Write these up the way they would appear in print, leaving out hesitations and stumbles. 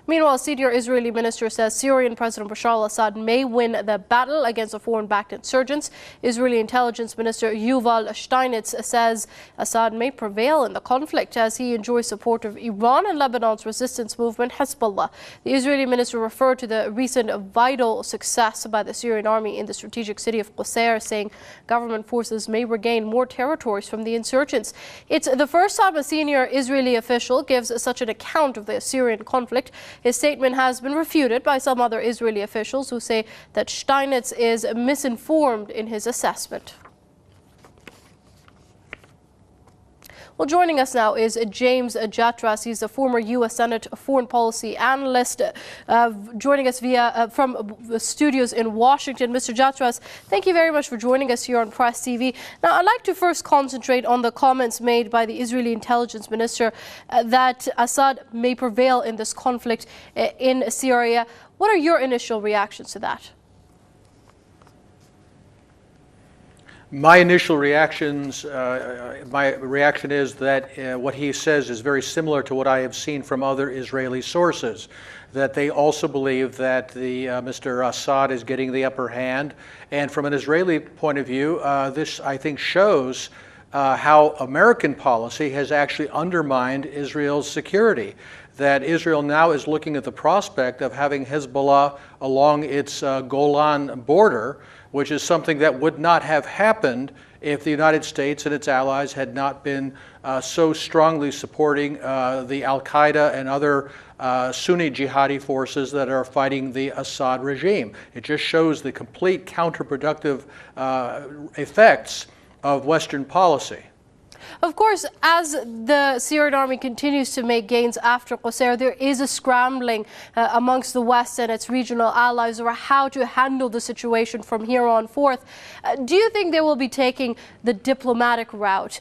Meanwhile, senior Israeli minister says Syrian President Bashar al-Assad may win the battle against the foreign-backed insurgents. Israeli intelligence minister Yuval Steinitz says Assad may prevail in the conflict as he enjoys support of Iran and Lebanon's resistance movement Hezbollah. The Israeli minister referred to the recent vital success by the Syrian army in the strategic city of Qusair, saying government forces may regain more territories from the insurgents. It's the first time a senior Israeli official gives such an account of the Syrian conflict. His statement has been refuted by some other Israeli officials who say that Steinitz is misinformed in his assessment. Well, joining us now is James Jatras. He's a former U.S. Senate foreign policy analyst, joining us from the studios in Washington. Mr. Jatras, thank you very much for joining us here on Press TV. Now, I'd like to first concentrate on the comments made by the Israeli intelligence minister that Assad may prevail in this conflict in Syria. What are your initial reactions to that? My initial reactions, my reaction is that what he says is very similar to what I have seen from other Israeli sources, that they also believe that Mr. Assad is getting the upper hand. And from an Israeli point of view, this, I think, shows how American policy has actually undermined Israel's security. That Israel now is looking at the prospect of having Hezbollah along its Golan border, which is something that would not have happened if the United States and its allies had not been so strongly supporting the Al-Qaeda and other Sunni jihadi forces that are fighting the Assad regime. It just shows the complete counterproductive effects of Western policy. Of course, as the Syrian army continues to make gains after Qusair, there is a scrambling amongst the West and its regional allies over how to handle the situation from here on forth. Do you think they will be taking the diplomatic route,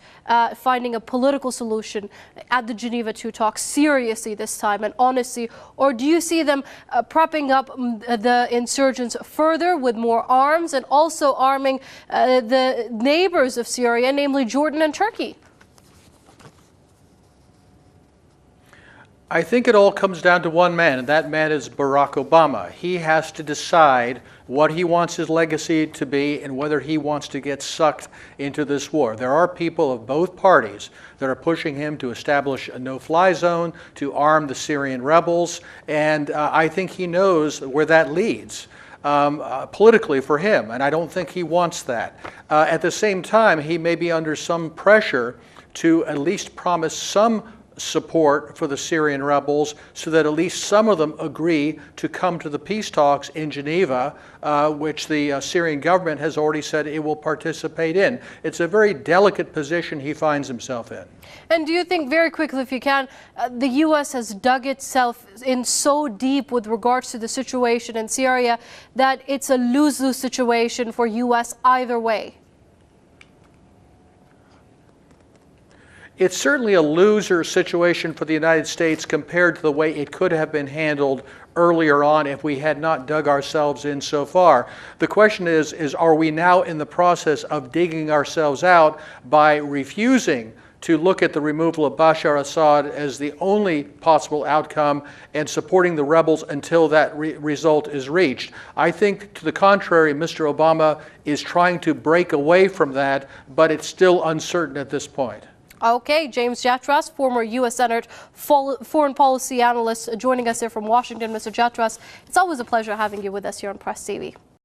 finding a political solution at the Geneva II talks seriously this time and honestly, or do you see them propping up the insurgents further with more arms and also arming the neighbors of Syria, namely Jordan and Turkey? I think it all comes down to one man, and that man is Barack Obama. He has to decide what he wants his legacy to be and whether he wants to get sucked into this war. There are people of both parties that are pushing him to establish a no-fly zone, to arm the Syrian rebels, and I think he knows where that leads. Politically for him, and I don't think he wants that. At the same time, he may be under some pressure to at least promise some support for the Syrian rebels so that at least some of them agree to come to the peace talks in Geneva, which the Syrian government has already said it will participate in. It's a very delicate position he finds himself in. And do you think, very quickly if you can, the U.S. has dug itself in so deep with regards to the situation in Syria that it's a lose-lose situation for U.S. either way? It's certainly a loser situation for the United States compared to the way it could have been handled earlier on if we had not dug ourselves in so far. The question is are we now in the process of digging ourselves out by refusing to look at the removal of Bashar Assad as the only possible outcome and supporting the rebels until that result is reached? I think, to the contrary, Mr. Obama is trying to break away from that, but it's still uncertain at this point. Okay, James Jatras, former U.S. Senate foreign policy analyst, joining us here from Washington. Mr. Jatras, it's always a pleasure having you with us here on Press TV.